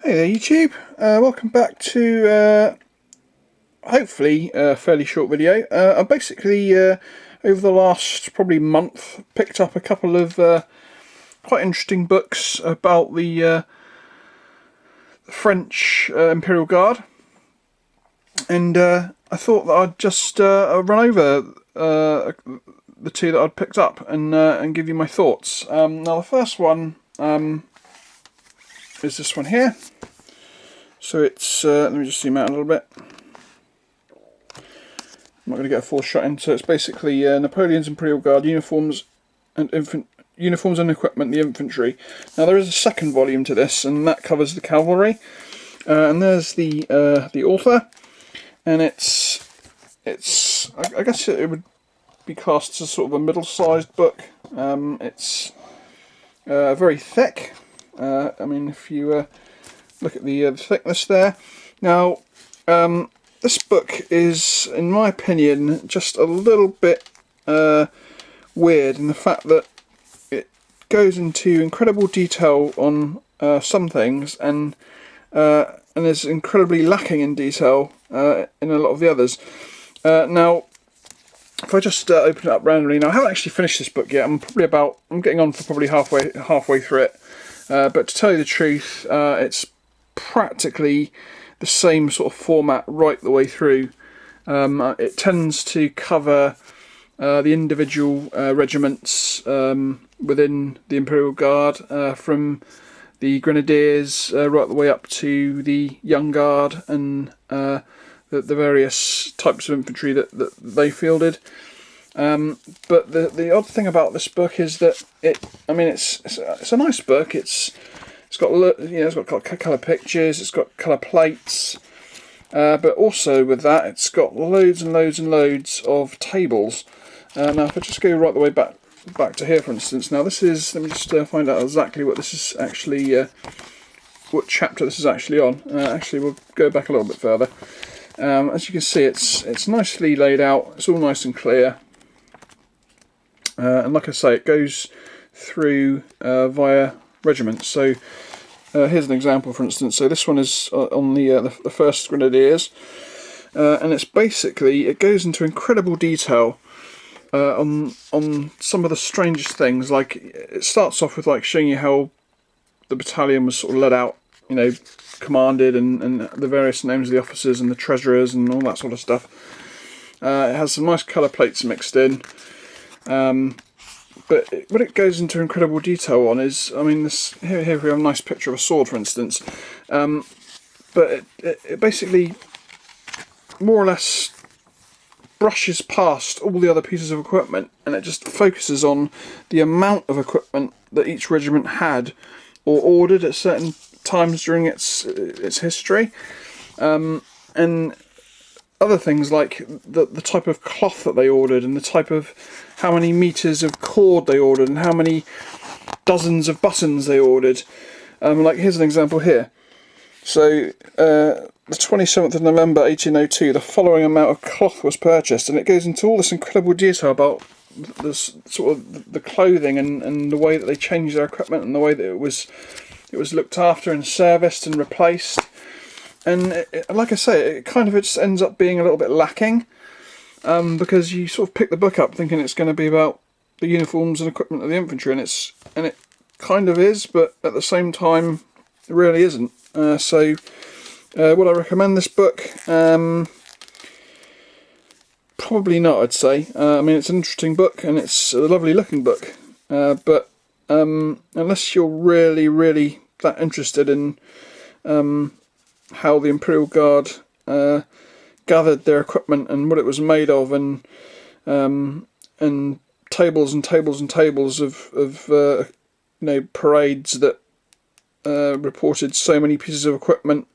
Hey there YouTube, welcome back to hopefully a fairly short video. I basically over the last probably month picked up a couple of quite interesting books about the French Imperial Guard, and I thought that I'd just run over the two that I'd picked up and give you my thoughts. Now the first one is this one here. So it's, let me just zoom out a little bit. I'm not going to get a full shot in. So it's basically Napoleon's Imperial Guard uniforms and equipment, the infantry. Now there is a second volume to this, and that covers the cavalry. And there's the author, and it's I guess it would be classed as sort of a middle-sized book. It's very thick. I mean, if you look at the thickness there. Now, this book is, in my opinion, just a little bit weird in the fact that it goes into incredible detail on some things, and is incredibly lacking in detail in a lot of the others. Now, if I just open it up randomly, now I haven't actually finished this book yet. I'm getting on for probably halfway through it. But to tell you the truth, it's practically the same sort of format right the way through. It tends to cover the individual regiments within the Imperial Guard, from the Grenadiers right the way up to the Young Guard and the various types of infantry that they fielded. But the odd thing about this book is that it's a nice book. It's got colour pictures, it's got colour plates, but also with that it's got loads and loads and loads of tables. Now if I just go right the way back to here, for instance, now this is, let me just find out exactly what this is actually, what chapter this is actually on. Actually we'll go back a little bit further. As you can see, it's nicely laid out, it's all nice and clear, and like I say, it goes through via regiments. So here's an example, for instance. So this one is on the first Grenadiers, and it's basically, it goes into incredible detail on some of the strangest things. Like, it starts off with like showing you how the battalion was sort of led out, you know, commanded, and the various names of the officers and the treasurers and all that sort of stuff. It has some nice colour plates mixed in. But what it goes into incredible detail on is, I mean, here we have a nice picture of a sword, for instance. But it basically more or less brushes past all the other pieces of equipment, and it just focuses on the amount of equipment that each regiment had or ordered at certain times during its history, and other things like the type of cloth that they ordered, and the type of how many meters of cord they ordered, and how many dozens of buttons they ordered. Like, here's an example here. So the 27th of November 1802, the following amount of cloth was purchased, and it goes into all this incredible detail about this sort of the clothing and the way that they changed their equipment, and the way that it was looked after and serviced and replaced. And like I say, it kind of just ends up being a little bit lacking, because you sort of pick the book up thinking it's going to be about the uniforms and equipment of the infantry, and it kind of is, but at the same time it really isn't. So would I recommend this book? Probably not, I'd say. I mean, it's an interesting book, and it's a lovely looking book, but unless you're really that interested in how the Imperial Guard gathered their equipment and what it was made of, and tables and tables and tables of parades that reported so many pieces of equipment,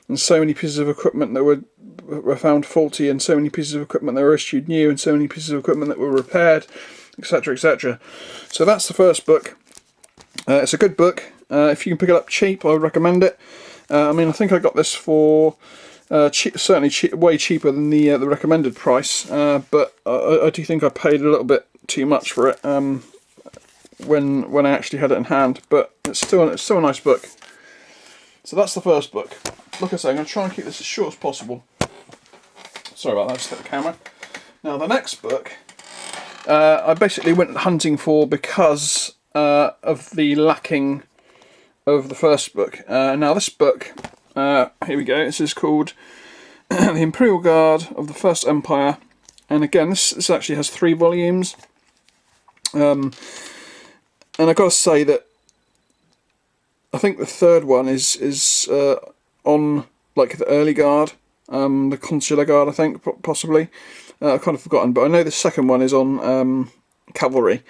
and so many pieces of equipment that were found faulty, and so many pieces of equipment that were issued new, and so many pieces of equipment that were repaired, etc., etc. So that's the first book. It's a good book. If you can pick it up cheap, I would recommend it. I mean, I think I got this for certainly way cheaper than the recommended price, but I do think I paid a little bit too much for it when I actually had it in hand. But it's still a nice book. So that's the first book. Like I say, I'm going to try and keep this as short as possible. Sorry about that, just hit the camera. Now the next book, I basically went hunting for because of the lacking of the first book. Now this book, here we go, this is called The Imperial Guard of the First Empire. And again, this actually has 3 volumes. And I've got to say that I think the third one is on like the early guard, the consular guard, I think, possibly. I've kind of forgotten, but I know the second one is on cavalry.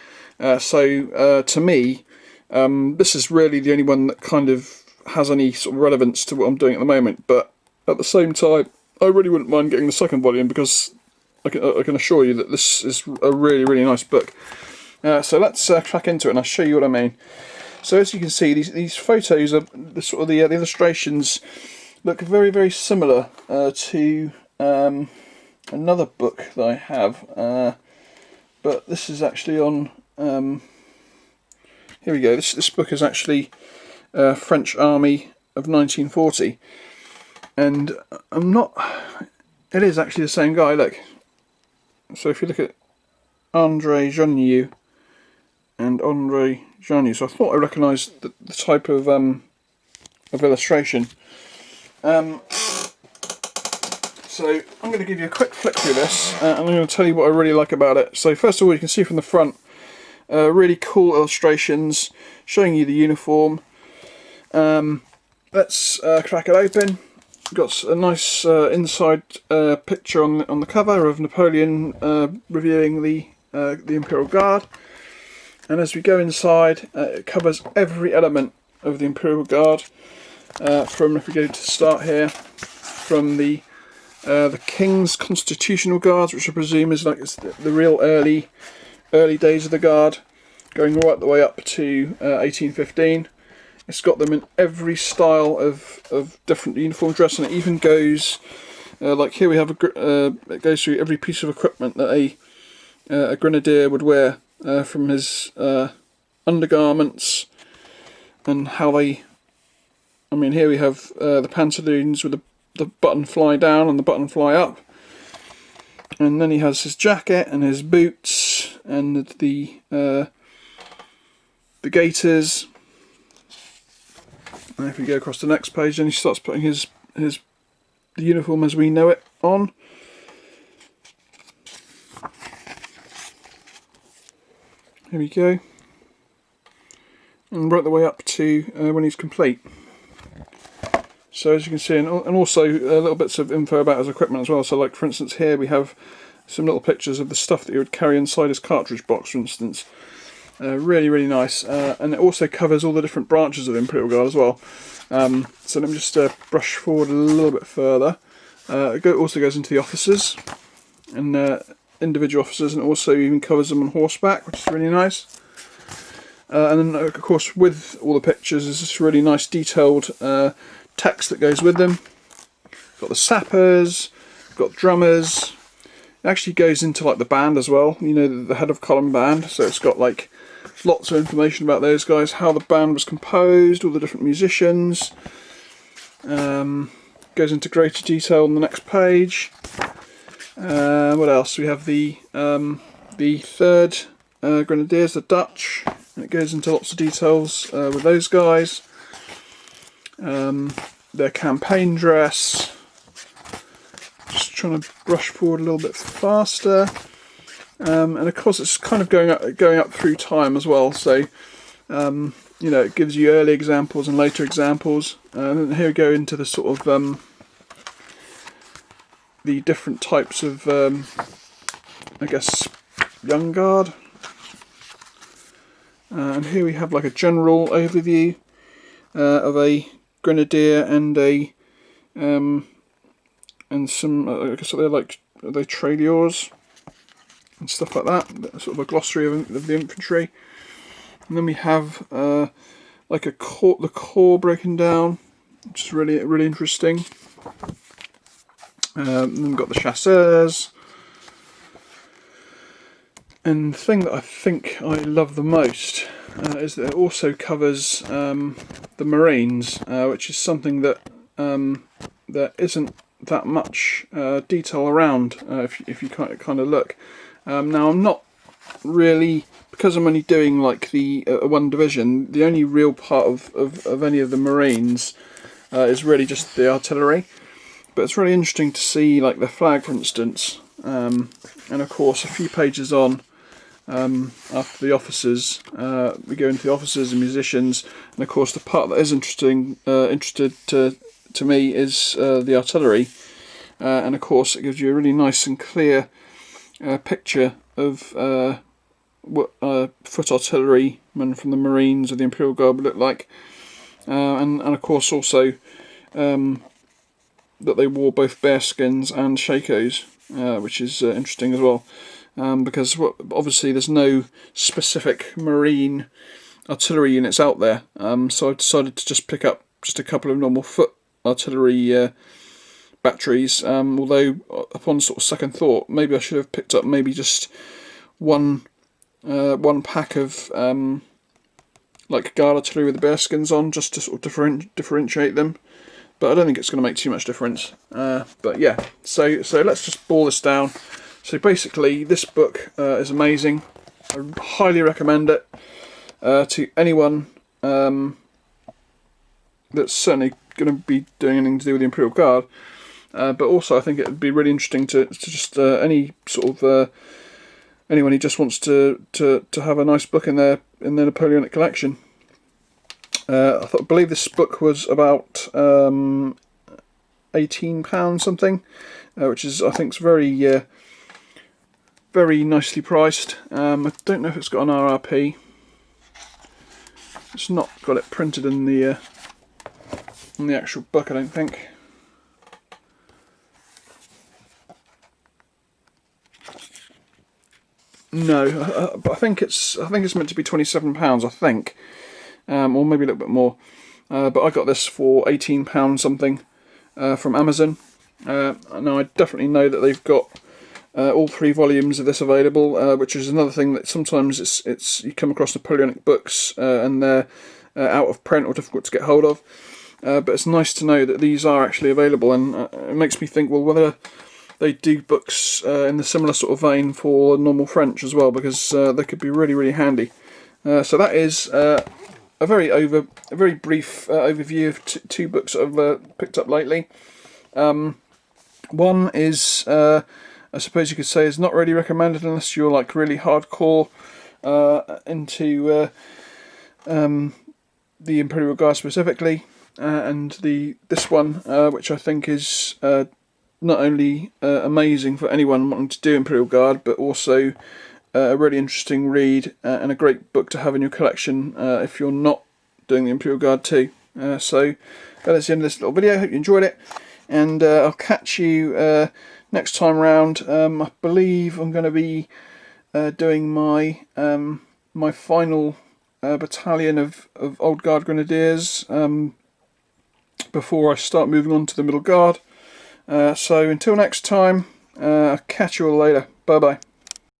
So to me, this is really the only one that kind of has any sort of relevance to what I'm doing at the moment. But at the same time, I really wouldn't mind getting the second volume because I can assure you that this is a really, really nice book. So let's crack into it and I'll show you what I mean. So as you can see, these photos are the sort of the illustrations look very, very similar to another book that I have, but this is actually on. Here we go. This book is actually French Army of 1940, and it is actually the same guy. Look. So if you look at André Janiu and André Janiu, so I thought I recognised the type of illustration. So I'm going to give you a quick flick through this, and I'm going to tell you what I really like about it. So first of all, you can see from the front, really cool illustrations showing you the uniform. Let's crack it open. We've got a nice inside picture on the cover of Napoleon reviewing the Imperial Guard. And as we go inside, it covers every element of the Imperial Guard. From, if we go to start here, from the King's Constitutional Guards, which I presume is like the real early days of the Guard, going right the way up to 1815. It's got them in every style of different uniform dress, and it even goes like here we have it goes through every piece of equipment that a grenadier would wear, from his undergarments and how they. I mean, here we have the pantaloons with the button fly down and the button fly up, and then he has his jacket and his boots and the gaiters. And if we go across the next page, then he starts putting the uniform as we know it on. Here we go, and right the way up to when he's complete. So as you can see, and also little bits of info about his equipment as well. So like for instance here we have some little pictures of the stuff that he would carry inside his cartridge box, for instance. Really, really nice. And it also covers all the different branches of the Imperial Guard as well. So let me just brush forward a little bit further. It also goes into the officers and individual officers, and also even covers them on horseback, which is really nice. And then of course with all the pictures is this really nice detailed text that goes with them. Got the sappers, got drummers. It actually goes into like the band as well, you know, the head of column band, so it's got like lots of information about those guys, how the band was composed, all the different musicians. Goes into greater detail on the next page. What else? We have the 3rd Grenadiers, the Dutch, and it goes into lots of details with those guys. Their campaign dress. Just trying to brush forward a little bit faster, and of course it's kind of going up through time as well. So you know, it gives you early examples and later examples. And here we go into the sort of the different types of I guess young guard. And here we have like a general overview of a grenadier and a and some I guess they're like, are they traders and stuff like that, sort of a glossary of the infantry. And then we have like the corps broken down, which is really, really interesting. Then we've got the chasseurs. And the thing that I think I love the most is that it also covers the Marines, which is something that there isn't that much detail around if you kind of look. Now I'm not really, because I'm only doing like the one division, the only real part of any of the Marines is really just the artillery. But it's really interesting to see like the flag, for instance, and of course a few pages on, after the officers, we go into the officers and musicians, and of course the part that is interested to me is the artillery, and of course it gives you a really nice and clear picture of what foot artillerymen from the Marines or the Imperial Guard would look like, and of course also that they wore both bearskins and shakos, which is interesting as well, because obviously there's no specific Marine artillery units out there, so I decided to just pick up just a couple of normal foot artillery batteries, although upon sort of second thought maybe I should have picked up maybe just one pack of like guard artillery with the bearskins on, just to sort of differentiate them. But I don't think it's going to make too much difference. But yeah, so let's just boil this down. So basically, this book is amazing. I highly recommend it to anyone that's certainly going to be doing anything to do with the Imperial Guard. But also, I think it would be really interesting to just any sort of anyone who just wants to have a nice book in their Napoleonic collection. I believe this book was about £18 something, which is, I think, very very nicely priced. I don't know if it's got an RRP. It's not got it printed in the actual book, I don't think. No, but I think it's meant to be £27, I think. Or maybe a little bit more, but I got this for £18 something from Amazon. Now I definitely know that they've got all 3 volumes of this available, which is another thing that sometimes it's you come across Napoleonic books and they're out of print or difficult to get hold of. But it's nice to know that these are actually available, and it makes me think, well, whether they do books in the similar sort of vein for normal French as well, because they could be really, really handy. So that is a very brief overview of 2 books that I've picked up lately. One is, I suppose you could say, is not really recommended unless you're like really hardcore into the Imperial Guard specifically, and this one, which I think is not only amazing for anyone wanting to do Imperial Guard, but also a really interesting read and a great book to have in your collection if you're not doing the Imperial Guard too. So that's the end of this little video. I hope you enjoyed it, and I'll catch you next time round. I believe I'm going to be doing my my final battalion of Old Guard Grenadiers before I start moving on to the Middle Guard. So until next time, I'll catch you all later. Bye bye.